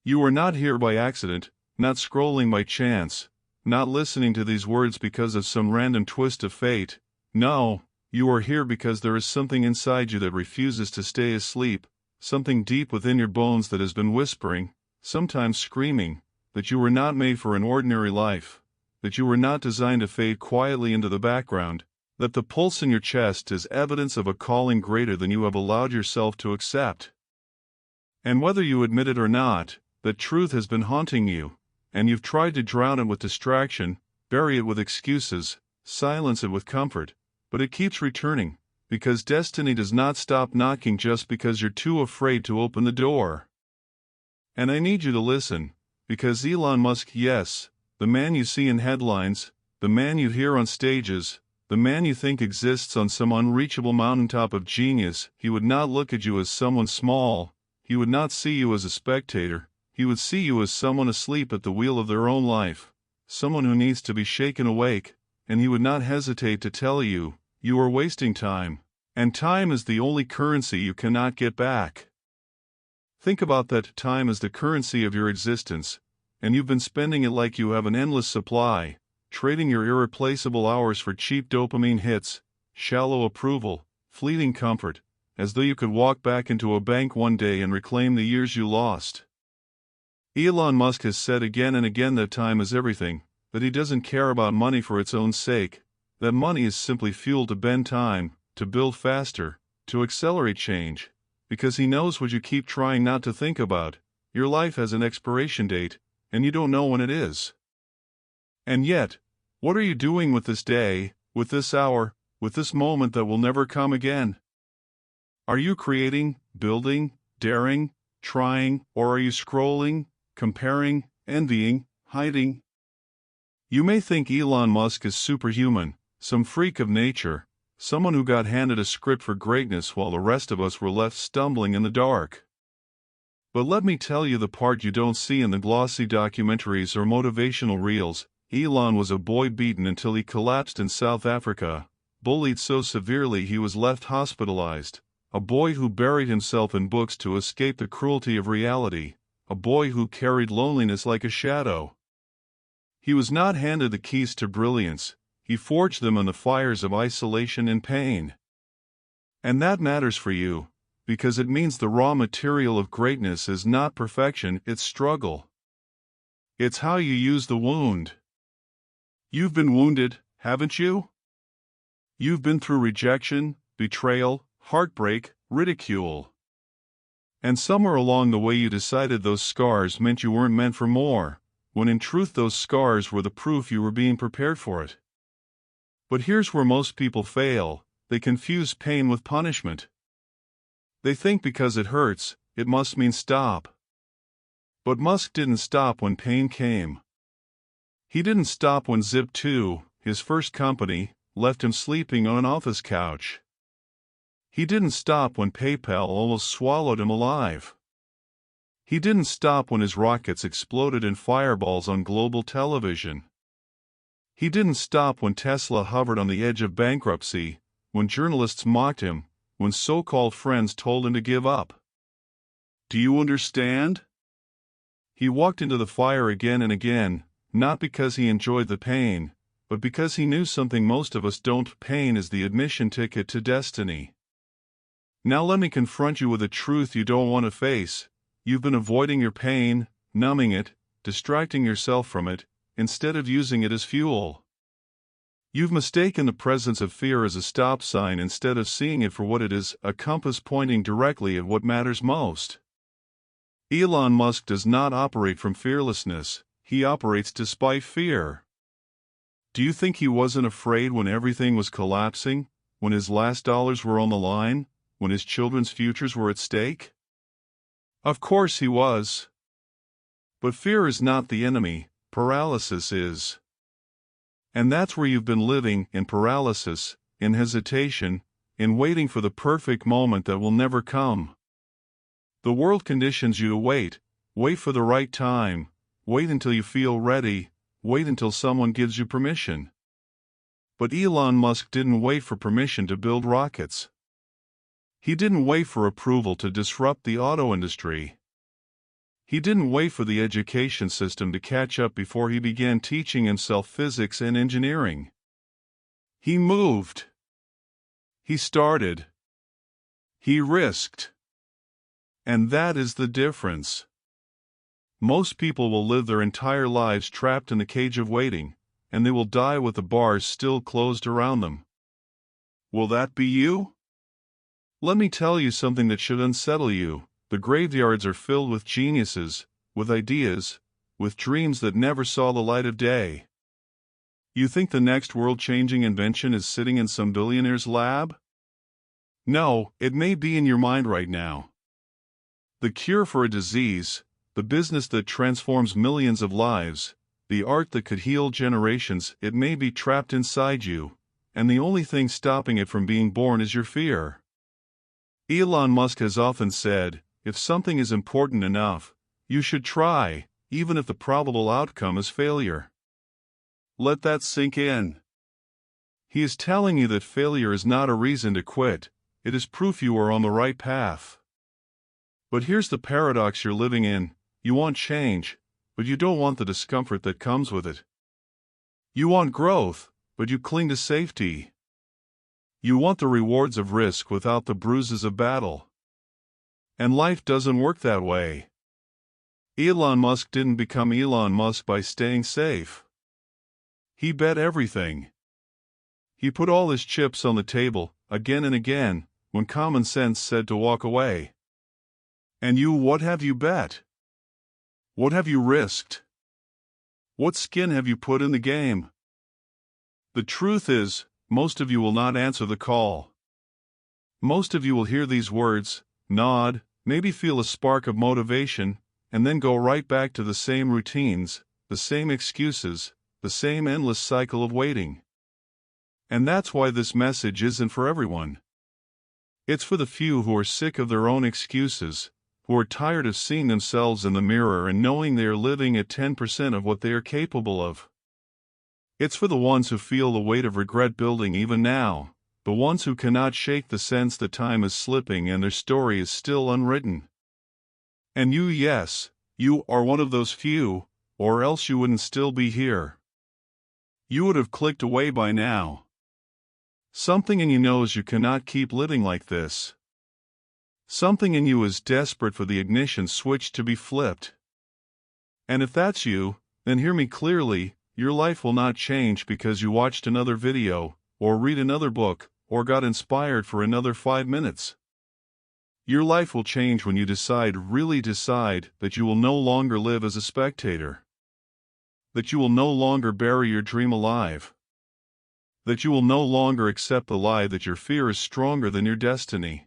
You are not here by accident, not scrolling by chance, not listening to these words because of some random twist of fate. No, you are here because there is something inside you that refuses to stay asleep, something deep within your bones that has been whispering, sometimes screaming, that you were not made for an ordinary life, that you were not designed to fade quietly into the background, that the pulse in your chest is evidence of a calling greater than you have allowed yourself to accept. And whether you admit it or not, that truth has been haunting you, and you've tried to drown it with distraction, bury it with excuses, silence it with comfort, but it keeps returning, because destiny does not stop knocking just because you're too afraid to open the door. And I need you to listen, because Elon Musk, yes, the man you see in headlines, the man you hear on stages, the man you think exists on some unreachable mountaintop of genius, he would not look at you as someone small, he would not see you as a spectator, he would see you as someone asleep at the wheel of their own life, someone who needs to be shaken awake, and he would not hesitate to tell you, you are wasting time, and time is the only currency you cannot get back. Think about that. Time is the currency of your existence, and you've been spending it like you have an endless supply, trading your irreplaceable hours for cheap dopamine hits, shallow approval, fleeting comfort, as though you could walk back into a bank one day and reclaim the years you lost. Elon Musk has said again and again that time is everything, that he doesn't care about money for its own sake, that money is simply fuel to bend time, to build faster, to accelerate change, because he knows what you keep trying not to think about. Your life has an expiration date, and you don't know when it is. And yet, what are you doing with this day, with this hour, with this moment that will never come again? Are you creating, building, daring, trying, or are you scrolling, comparing, envying, hiding? You may think Elon Musk is superhuman, some freak of nature, someone who got handed a script for greatness while the rest of us were left stumbling in the dark. But let me tell you the part you don't see in the glossy documentaries or motivational reels. Elon was a boy beaten until he collapsed in South Africa, bullied so severely he was left hospitalized, a boy who buried himself in books to escape the cruelty of reality, a boy who carried loneliness like a shadow. He was not handed the keys to brilliance, he forged them in the fires of isolation and pain. And that matters for you, because it means the raw material of greatness is not perfection, it's struggle. It's how you use the wound. You've been wounded, haven't you? You've been through rejection, betrayal, heartbreak, ridicule. And somewhere along the way you decided those scars meant you weren't meant for more, when in truth those scars were the proof you were being prepared for it. But here's where most people fail, they confuse pain with punishment. They think because it hurts, it must mean stop. But Musk didn't stop when pain came. He didn't stop when Zip2, his first company, left him sleeping on an office couch. He didn't stop when PayPal almost swallowed him alive. He didn't stop when his rockets exploded in fireballs on global television. He didn't stop when Tesla hovered on the edge of bankruptcy, when journalists mocked him, when so-called friends told him to give up. Do you understand? He walked into the fire again and again, not because he enjoyed the pain, but because he knew something most of us don't. Pain is the admission ticket to destiny. Now let me confront you with a truth you don't want to face. You've been avoiding your pain, numbing it, distracting yourself from it, instead of using it as fuel. You've mistaken the presence of fear as a stop sign instead of seeing it for what it is, a compass pointing directly at what matters most. Elon Musk does not operate from fearlessness, he operates despite fear. Do you think he wasn't afraid when everything was collapsing, when his last dollars were on the line, when his children's futures were at stake? Of course he was. But fear is not the enemy, paralysis is. And that's where you've been living, in paralysis, in hesitation, in waiting for the perfect moment that will never come. The world conditions you to wait for the right time, wait until you feel ready, wait until someone gives you permission. But Elon Musk didn't wait for permission to build rockets. He didn't wait for approval to disrupt the auto industry. He didn't wait for the education system to catch up before he began teaching himself physics and engineering. He moved. He started. He risked. And that is the difference. Most people will live their entire lives trapped in the cage of waiting, and they will die with the bars still closed around them. Will that be you? Let me tell you something that should unsettle you. The graveyards are filled with geniuses, with ideas, with dreams that never saw the light of day. You think the next world-changing invention is sitting in some billionaire's lab? No, it may be in your mind right now. The cure for a disease, the business that transforms millions of lives, the art that could heal generations, it may be trapped inside you, and the only thing stopping it from being born is your fear. Elon Musk has often said, if something is important enough, you should try, even if the probable outcome is failure. Let that sink in. He is telling you that failure is not a reason to quit, it is proof you are on the right path. But here's the paradox you're living in. You want change, but you don't want the discomfort that comes with it. You want growth, but you cling to safety. You want the rewards of risk without the bruises of battle. And life doesn't work that way. Elon Musk didn't become Elon Musk by staying safe. He bet everything. He put all his chips on the table, again and again, when common sense said to walk away. And you, what have you bet? What have you risked? What skin have you put in the game? The truth is, most of you will not answer the call. Most of you will hear these words, nod, maybe feel a spark of motivation, and then go right back to the same routines, the same excuses, the same endless cycle of waiting. And that's why this message isn't for everyone. It's for the few who are sick of their own excuses, who are tired of seeing themselves in the mirror and knowing they are living at 10% of what they are capable of. It's for the ones who feel the weight of regret building even now, the ones who cannot shake the sense that time is slipping and their story is still unwritten. And you, yes, you are one of those few, or else you wouldn't still be here. You would have clicked away by now. Something in you knows you cannot keep living like this. Something in you is desperate for the ignition switch to be flipped. And if that's you, then hear me clearly, your life will not change because you watched another video, or read another book, or got inspired for another 5 minutes. Your life will change when you really decide, that you will no longer live as a spectator. That you will no longer bury your dream alive. That you will no longer accept the lie that your fear is stronger than your destiny.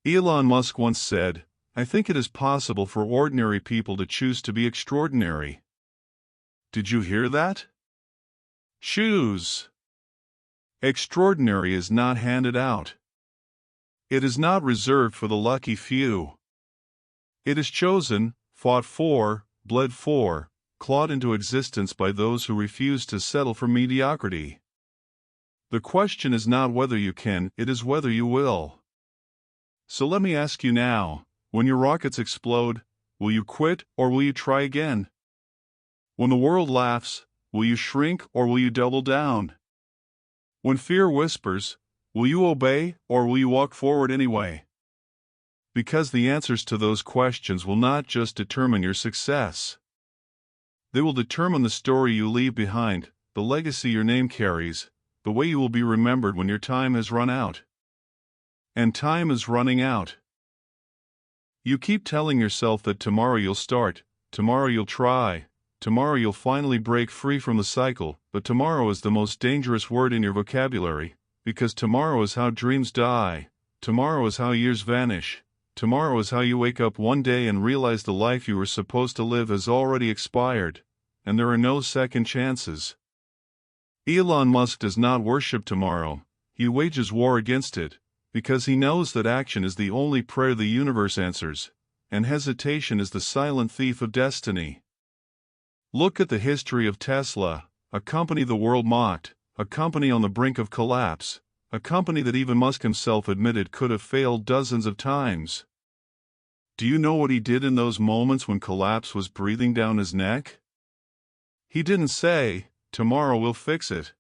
Elon Musk once said, I think it is possible for ordinary people to choose to be extraordinary. Did you hear that? Choose. Extraordinary is not handed out. It is not reserved for the lucky few. It is chosen, fought for, bled for, clawed into existence by those who refuse to settle for mediocrity. The question is not whether you can, it is whether you will. So let me ask you now, when your rockets explode, will you quit or will you try again? When the world laughs, will you shrink or will you double down? When fear whispers, will you obey or will you walk forward anyway? Because the answers to those questions will not just determine your success. They will determine the story you leave behind, the legacy your name carries, the way you will be remembered when your time has run out. And time is running out. You keep telling yourself that tomorrow you'll start, tomorrow you'll try, tomorrow you'll finally break free from the cycle, but tomorrow is the most dangerous word in your vocabulary, because tomorrow is how dreams die, tomorrow is how years vanish, tomorrow is how you wake up one day and realize the life you were supposed to live has already expired, and there are no second chances. Elon Musk does not worship tomorrow, he wages war against it, because he knows that action is the only prayer the universe answers, and hesitation is the silent thief of destiny. Look at the history of Tesla, a company the world mocked, a company on the brink of collapse, a company that even Musk himself admitted could have failed dozens of times. Do you know what he did in those moments when collapse was breathing down his neck? He didn't say, "Tomorrow we'll fix it."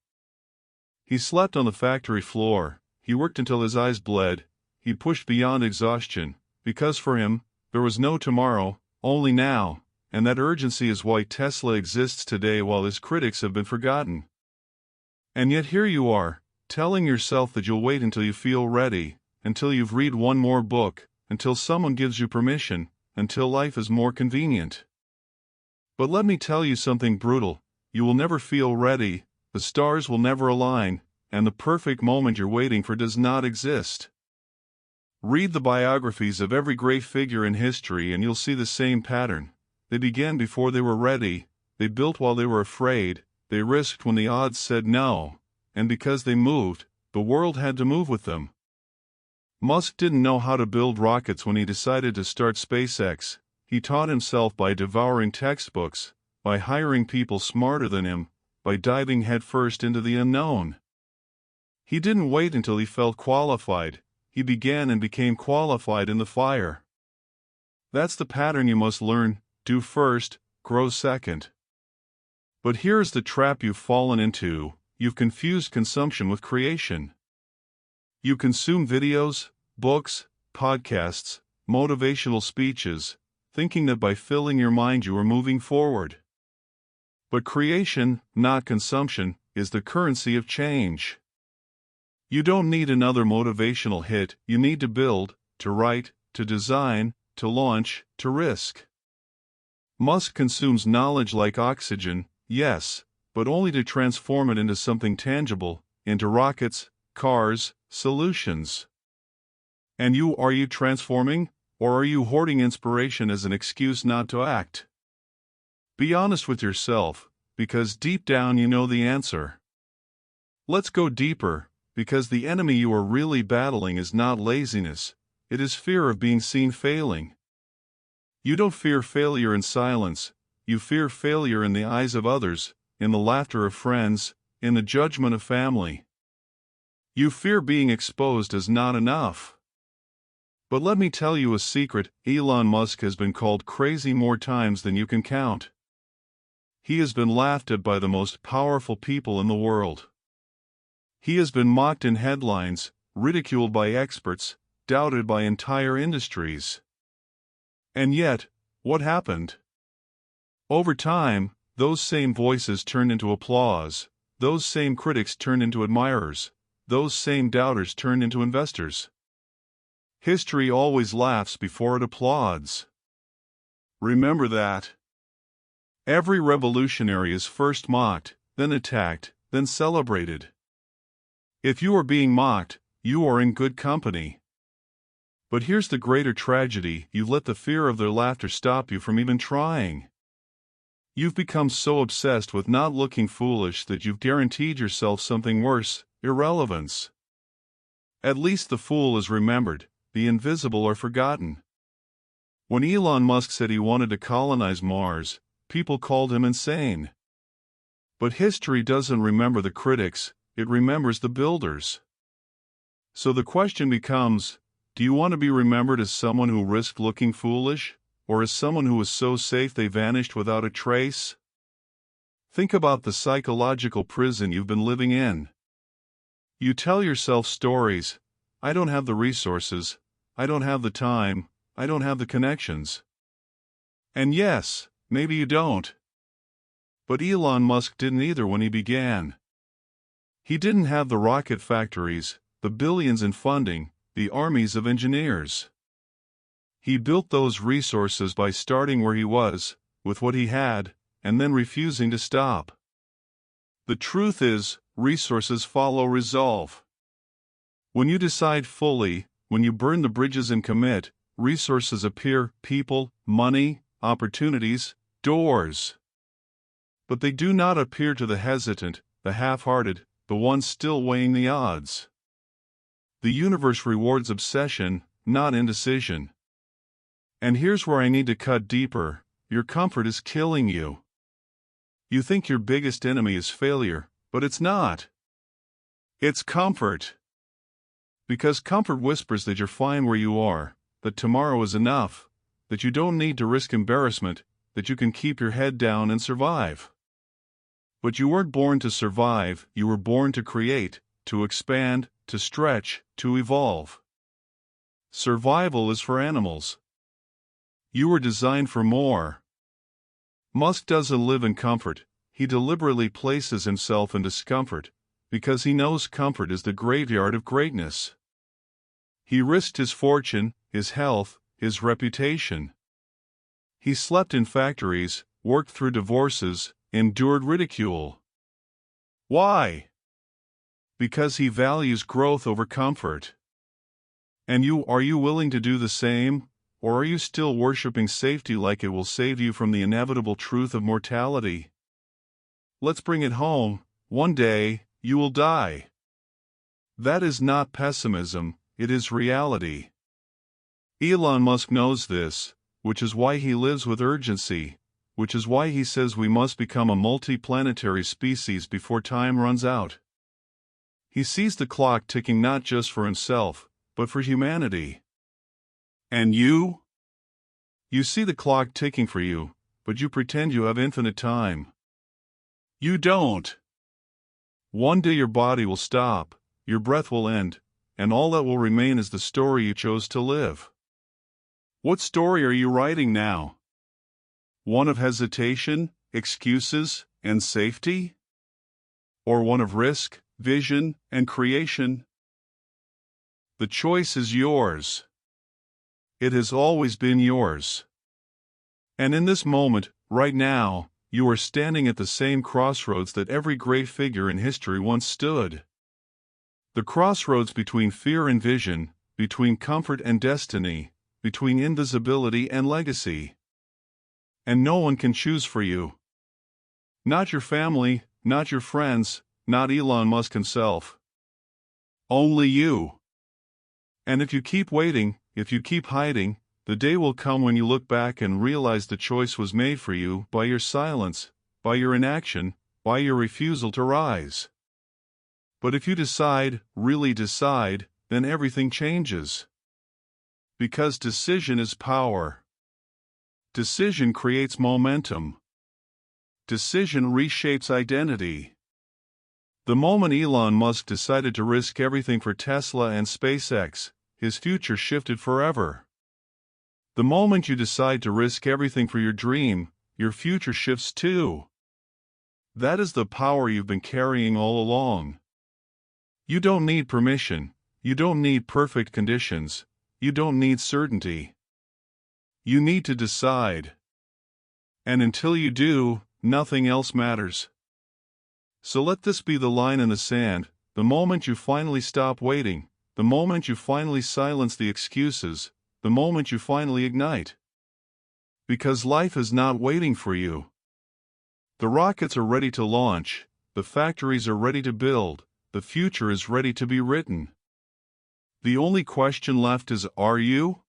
He slept on the factory floor, he worked until his eyes bled, he pushed beyond exhaustion, because for him, there was no tomorrow, only now, and that urgency is why Tesla exists today while his critics have been forgotten. And yet here you are, telling yourself that you'll wait until you feel ready, until you've read one more book, until someone gives you permission, until life is more convenient. But let me tell you something brutal, you will never feel ready, the stars will never align, and the perfect moment you're waiting for does not exist. Read the biographies of every great figure in history and you'll see the same pattern. They began before they were ready, they built while they were afraid, they risked when the odds said no, and because they moved, the world had to move with them. Musk didn't know how to build rockets when he decided to start SpaceX. He taught himself by devouring textbooks, by hiring people smarter than him, by diving headfirst into the unknown. He didn't wait until he felt qualified, he began and became qualified in the fire. That's the pattern you must learn, do first, grow second. But here's the trap you've fallen into, you've confused consumption with creation. You consume videos, books, podcasts, motivational speeches, thinking that by filling your mind you are moving forward. But creation, not consumption, is the currency of change. You don't need another motivational hit, you need to build, to write, to design, to launch, to risk. Musk consumes knowledge like oxygen, yes, but only to transform it into something tangible, into rockets, cars, solutions. And are you transforming, or are you hoarding inspiration as an excuse not to act? Be honest with yourself, because deep down you know the answer. Let's go deeper, because the enemy you are really battling is not laziness, it is fear of being seen failing. You don't fear failure in silence, you fear failure in the eyes of others, in the laughter of friends, in the judgment of family. You fear being exposed as not enough. But let me tell you a secret, Elon Musk has been called crazy more times than you can count. He has been laughed at by the most powerful people in the world. He has been mocked in headlines, ridiculed by experts, doubted by entire industries. And yet, what happened? Over time, those same voices turned into applause, those same critics turned into admirers, those same doubters turned into investors. History always laughs before it applauds. Remember that. Every revolutionary is first mocked, then attacked, then celebrated. If you are being mocked, you are in good company. But here's the greater tragedy, you let the fear of their laughter stop you from even trying. You've become so obsessed with not looking foolish that you've guaranteed yourself something worse, irrelevance. At least the fool is remembered, the invisible are forgotten. When Elon Musk said he wanted to colonize Mars, people called him insane. But history doesn't remember the critics, it remembers the builders. So the question becomes, do you want to be remembered as someone who risked looking foolish, or as someone who was so safe they vanished without a trace? Think about the psychological prison you've been living in. You tell yourself stories, I don't have the resources, I don't have the time, I don't have the connections. And yes, maybe you don't. But Elon Musk didn't either when he began. He didn't have the rocket factories, the billions in funding, the armies of engineers. He built those resources by starting where he was, with what he had, and then refusing to stop. The truth is, resources follow resolve. When you decide fully, when you burn the bridges and commit, resources appear, people, money, opportunities, doors. But they do not appear to the hesitant, the half-hearted, the ones still weighing the odds. The universe rewards obsession, not indecision. And here's where I need to cut deeper, your comfort is killing you. You think your biggest enemy is failure, but it's not. It's comfort. Because comfort whispers that you're fine where you are, that tomorrow is enough, that you don't need to risk embarrassment, that you can keep your head down and survive. But you weren't born to survive, you were born to create, to expand, to stretch, to evolve. Survival is for animals. You were designed for more. Musk doesn't live in comfort, he deliberately places himself in discomfort, because he knows comfort is the graveyard of greatness. He risked his fortune, his health, his reputation. He slept in factories, worked through divorces, endured ridicule. Why? Because he values growth over comfort. And are you willing to do the same, or are you still worshiping safety like it will save you from the inevitable truth of mortality? Let's bring it home. One day, you will die. That is not pessimism, it is reality. Elon Musk knows this, which is why he lives with urgency, which is why he says we must become a multi-planetary species before time runs out. He sees the clock ticking not just for himself, but for humanity. And you? You see the clock ticking for you, but you pretend you have infinite time. You don't. One day your body will stop, your breath will end, and all that will remain is the story you chose to live. What story are you writing now? One of hesitation, excuses, and safety? Or one of risk, vision, and creation? The choice is yours. It has always been yours. And in this moment, right now, you are standing at the same crossroads that every great figure in history once stood. The crossroads between fear and vision, between comfort and destiny, between invisibility and legacy. And no one can choose for you. Not your family, not your friends, not Elon Musk himself. Only you. And if you keep waiting, if you keep hiding, the day will come when you look back and realize the choice was made for you by your silence, by your inaction, by your refusal to rise. But if you decide, really decide, then everything changes. Because decision is power. Decision creates momentum. Decision reshapes identity. The moment Elon Musk decided to risk everything for Tesla and SpaceX, his future shifted forever. The moment you decide to risk everything for your dream, your future shifts too. That is the power you've been carrying all along. You don't need permission, you don't need perfect conditions, you don't need certainty. You need to decide. And until you do, nothing else matters. So let this be the line in the sand, the moment you finally stop waiting, the moment you finally silence the excuses, the moment you finally ignite. Because life is not waiting for you. The rockets are ready to launch, the factories are ready to build, the future is ready to be written. The only question left is, are you?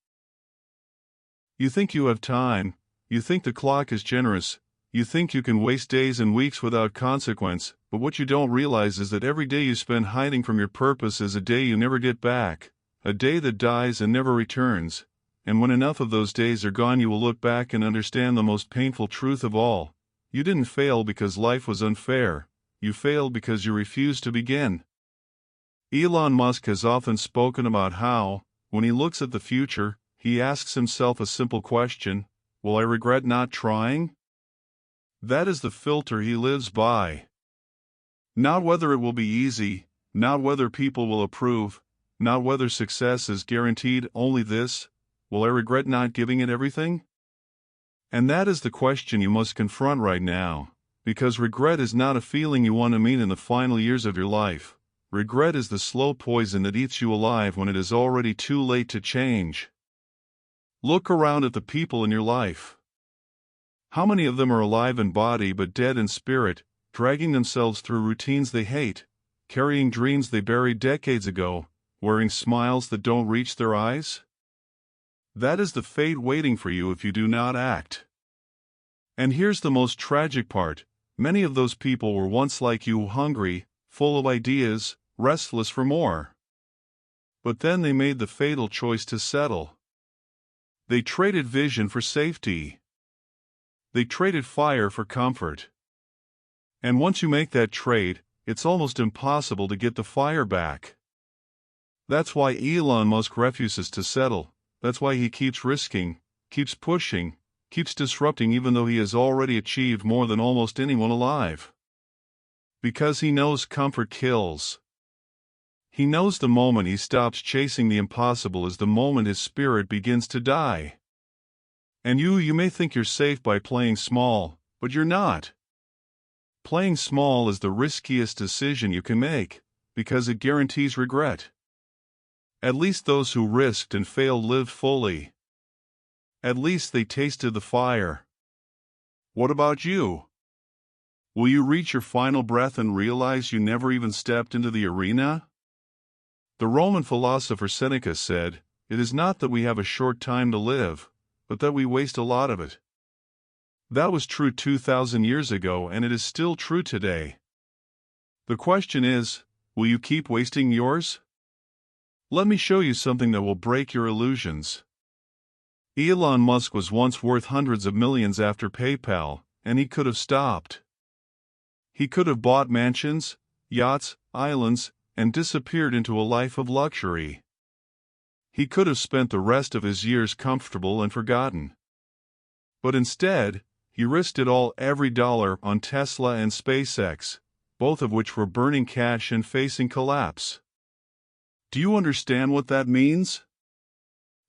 You think you have time, you think the clock is generous, you think you can waste days and weeks without consequence, but what you don't realize is that every day you spend hiding from your purpose is a day you never get back, a day that dies and never returns, and when enough of those days are gone you will look back and understand the most painful truth of all. You didn't fail because life was unfair, you failed because you refused to begin. Elon Musk has often spoken about how, when he looks at the future, he asks himself a simple question: will I regret not trying? That is the filter he lives by. Not whether it will be easy, not whether people will approve, not whether success is guaranteed, only this: will I regret not giving it everything? And that is the question you must confront right now, because regret is not a feeling you want to meet in the final years of your life. Regret is the slow poison that eats you alive when it is already too late to change. Look around at the people in your life. How many of them are alive in body but dead in spirit, dragging themselves through routines they hate, carrying dreams they buried decades ago, wearing smiles that don't reach their eyes? That is the fate waiting for you if you do not act. And here's the most tragic part: many of those people were once like you, hungry, full of ideas, restless for more. But then they made the fatal choice to settle. They traded vision for safety. They traded fire for comfort. And once you make that trade, it's almost impossible to get the fire back. That's why Elon Musk refuses to settle. That's why he keeps risking, keeps pushing, keeps disrupting even though he has already achieved more than almost anyone alive. Because he knows comfort kills. He knows the moment he stops chasing the impossible is the moment his spirit begins to die. And you may think you're safe by playing small, but you're not. Playing small is the riskiest decision you can make, because it guarantees regret. At least those who risked and failed lived fully. At least they tasted the fire. What about you? Will you reach your final breath and realize you never even stepped into the arena? The Roman philosopher Seneca said, "It is not that we have a short time to live, but that we waste a lot of it." That was true 2,000 years ago, and it is still true today. The question is, will you keep wasting yours? Let me show you something that will break your illusions. Elon Musk was once worth hundreds of millions after PayPal, and he could have stopped. He could have bought mansions, yachts, islands, and disappeared into a life of luxury. He could have spent the rest of his years comfortable and forgotten. But instead, he risked it all, every dollar, on Tesla and SpaceX, both of which were burning cash and facing collapse. Do you understand what that means?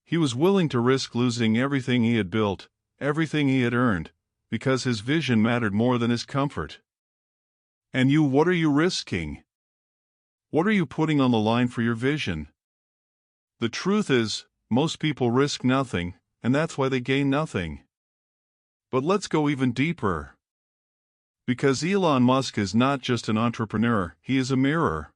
He was willing to risk losing everything he had built, everything he had earned, because his vision mattered more than his comfort. And you, what are you risking? What are you putting on the line for your vision? The truth is, most people risk nothing, and that's why they gain nothing. But let's go even deeper. Because Elon Musk is not just an entrepreneur, he is a mirror.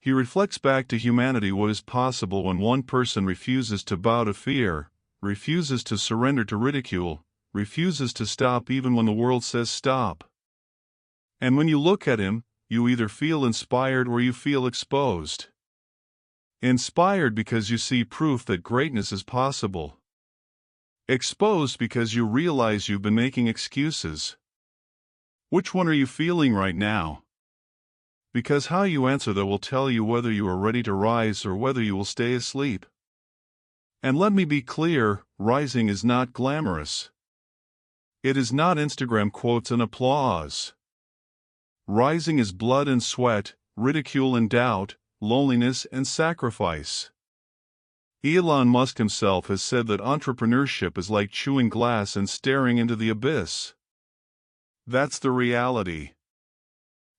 He reflects back to humanity what is possible when one person refuses to bow to fear, refuses to surrender to ridicule, refuses to stop even when the world says stop. And when you look at him, you either feel inspired or you feel exposed. Inspired because you see proof that greatness is possible. Exposed because you realize you've been making excuses. Which one are you feeling right now? Because how you answer that will tell you whether you are ready to rise or whether you will stay asleep. And let me be clear, rising is not glamorous. It is not Instagram quotes and applause. Rising is blood and sweat, ridicule and doubt, loneliness and sacrifice. Elon Musk himself has said that entrepreneurship is like chewing glass and staring into the abyss. That's the reality.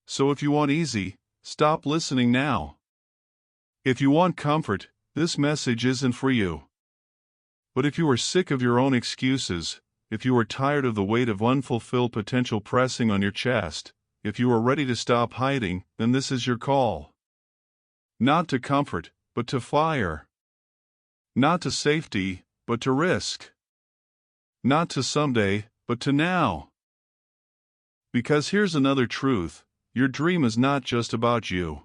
So if you want easy, stop listening now. If you want comfort, this message isn't for you. But if you are sick of your own excuses, if you are tired of the weight of unfulfilled potential pressing on your chest, if you are ready to stop hiding, then this is your call. Not to comfort, but to fire. Not to safety, but to risk. Not to someday, but to now. Because here's another truth, your dream is not just about you.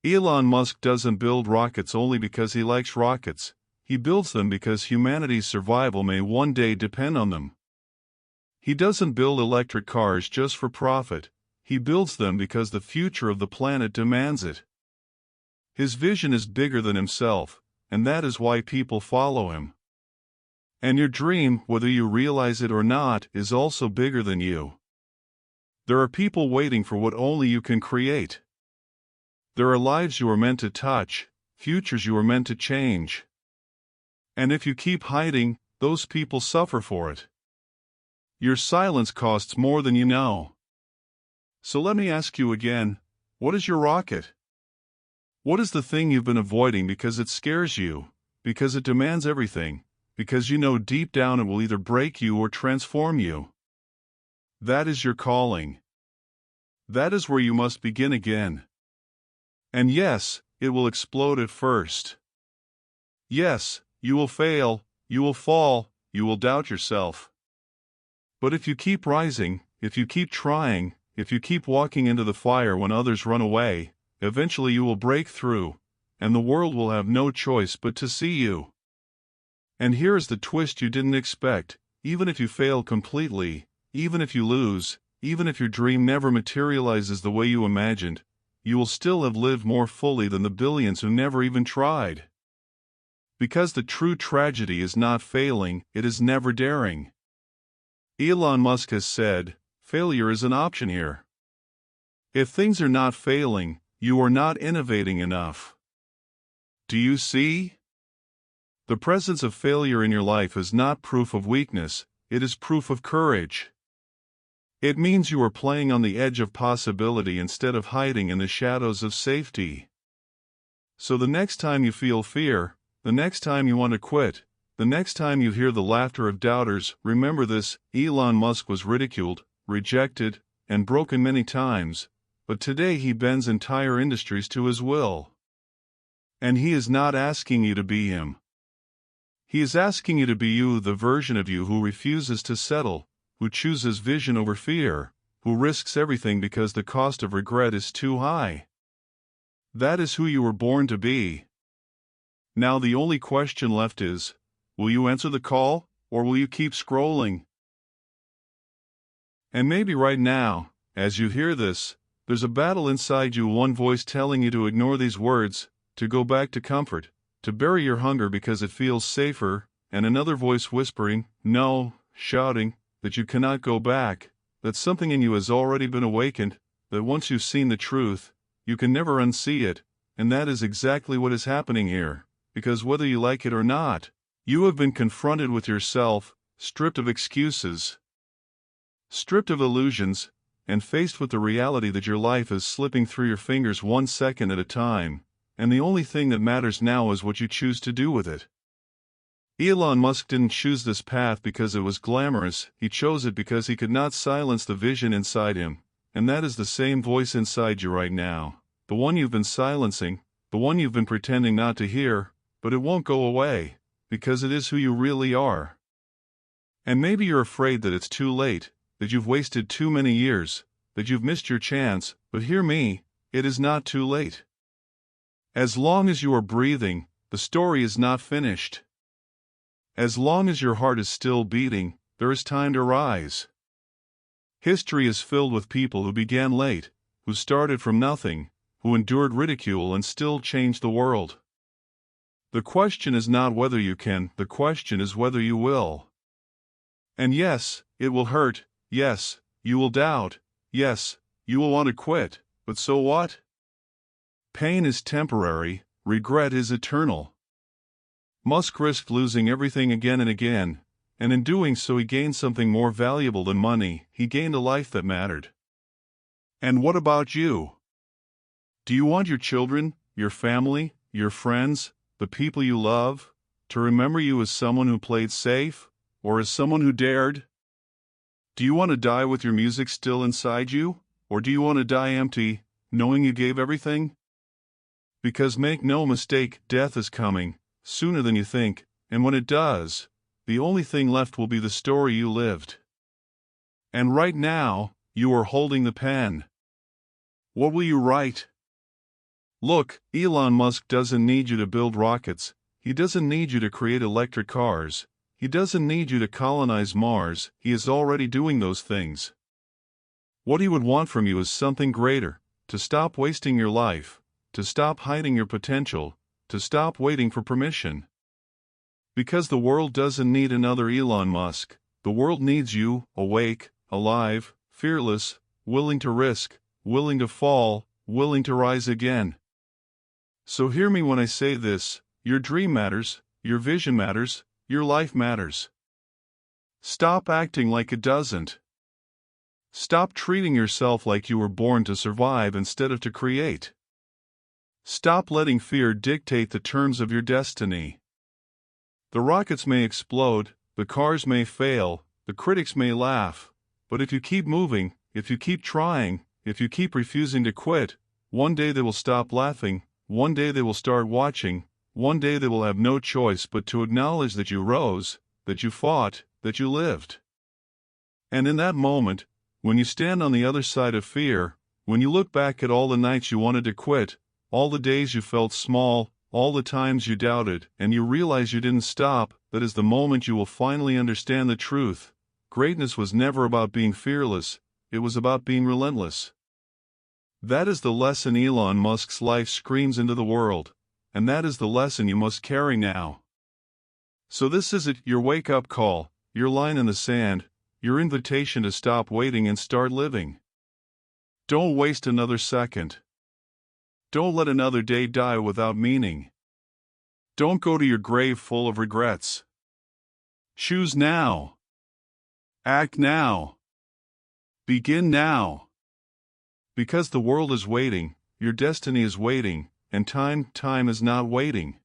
Elon Musk doesn't build rockets only because he likes rockets, he builds them because humanity's survival may one day depend on them. He doesn't build electric cars just for profit, he builds them because the future of the planet demands it. His vision is bigger than himself, and that is why people follow him. And your dream, whether you realize it or not, is also bigger than you. There are people waiting for what only you can create. There are lives you are meant to touch, futures you are meant to change. And if you keep hiding, those people suffer for it. Your silence costs more than you know. So let me ask you again, what is your rocket? What is the thing you've been avoiding because it scares you, because it demands everything, because you know deep down it will either break you or transform you? That is your calling. That is where you must begin again. And yes, it will explode at first. Yes, you will fail, you will fall, you will doubt yourself. But if you keep rising, if you keep trying, if you keep walking into the fire when others run away, eventually you will break through, and the world will have no choice but to see you. And here is the twist you didn't expect: even if you fail completely, even if you lose, even if your dream never materializes the way you imagined, you will still have lived more fully than the billions who never even tried. Because the true tragedy is not failing, it is never daring. Elon Musk has said, failure is an option here. If things are not failing, you are not innovating enough. Do you see? The presence of failure in your life is not proof of weakness, it is proof of courage. It means you are playing on the edge of possibility instead of hiding in the shadows of safety. So the next time you feel fear, the next time you want to quit, the next time you hear the laughter of doubters, remember this: Elon Musk was ridiculed, rejected, and broken many times, but today he bends entire industries to his will. And he is not asking you to be him. He is asking you to be you, the version of you who refuses to settle, who chooses vision over fear, who risks everything because the cost of regret is too high. That is who you were born to be. Now the only question left is, will you answer the call, or will you keep scrolling? And maybe right now, as you hear this, there's a battle inside you, one voice telling you to ignore these words, to go back to comfort, to bury your hunger because it feels safer, and another voice whispering, no, shouting, that you cannot go back, that something in you has already been awakened, that once you've seen the truth, you can never unsee it, and that is exactly what is happening here, because whether you like it or not, you have been confronted with yourself, stripped of excuses, stripped of illusions, and faced with the reality that your life is slipping through your fingers 1 second at a time, and the only thing that matters now is what you choose to do with it. Elon Musk didn't choose this path because it was glamorous, he chose it because he could not silence the vision inside him, and that is the same voice inside you right now, the one you've been silencing, the one you've been pretending not to hear, but it won't go away, because it is who you really are. And maybe you're afraid that it's too late, that you've wasted too many years, that you've missed your chance, but hear me, it is not too late. As long as you are breathing, the story is not finished. As long as your heart is still beating, there is time to rise. History is filled with people who began late, who started from nothing, who endured ridicule and still changed the world. The question is not whether you can, the question is whether you will. And yes, it will hurt, yes, you will doubt, yes, you will want to quit, but so what? Pain is temporary, regret is eternal. Musk risked losing everything again and again, and in doing so he gained something more valuable than money, he gained a life that mattered. And what about you? Do you want your children, your family, your friends, the people you love, to remember you as someone who played safe, or as someone who dared? Do you want to die with your music still inside you, or do you want to die empty, knowing you gave everything? Because make no mistake, death is coming, sooner than you think, and when it does, the only thing left will be the story you lived. And right now, you are holding the pen. What will you write? Look, Elon Musk doesn't need you to build rockets, he doesn't need you to create electric cars, he doesn't need you to colonize Mars, he is already doing those things. What he would want from you is something greater, to stop wasting your life, to stop hiding your potential, to stop waiting for permission. Because the world doesn't need another Elon Musk, the world needs you, awake, alive, fearless, willing to risk, willing to fall, willing to rise again. So hear me when I say this, your dream matters, your vision matters, your life matters. Stop acting like it doesn't. Stop treating yourself like you were born to survive instead of to create. Stop letting fear dictate the terms of your destiny. The rockets may explode, the cars may fail, the critics may laugh, but if you keep moving, if you keep trying, if you keep refusing to quit, one day they will stop laughing, one day they will start watching, one day they will have no choice but to acknowledge that you rose, that you fought, that you lived. And in that moment, when you stand on the other side of fear, when you look back at all the nights you wanted to quit, all the days you felt small, all the times you doubted, and you realize you didn't stop, that is the moment you will finally understand the truth. Greatness was never about being fearless, it was about being relentless. That is the lesson Elon Musk's life screams into the world, and that is the lesson you must carry now. So this is it, your wake-up call, your line in the sand, your invitation to stop waiting and start living. Don't waste another second. Don't let another day die without meaning. Don't go to your grave full of regrets. Choose now. Act now. Begin now. Because the world is waiting, your destiny is waiting, and time is not waiting.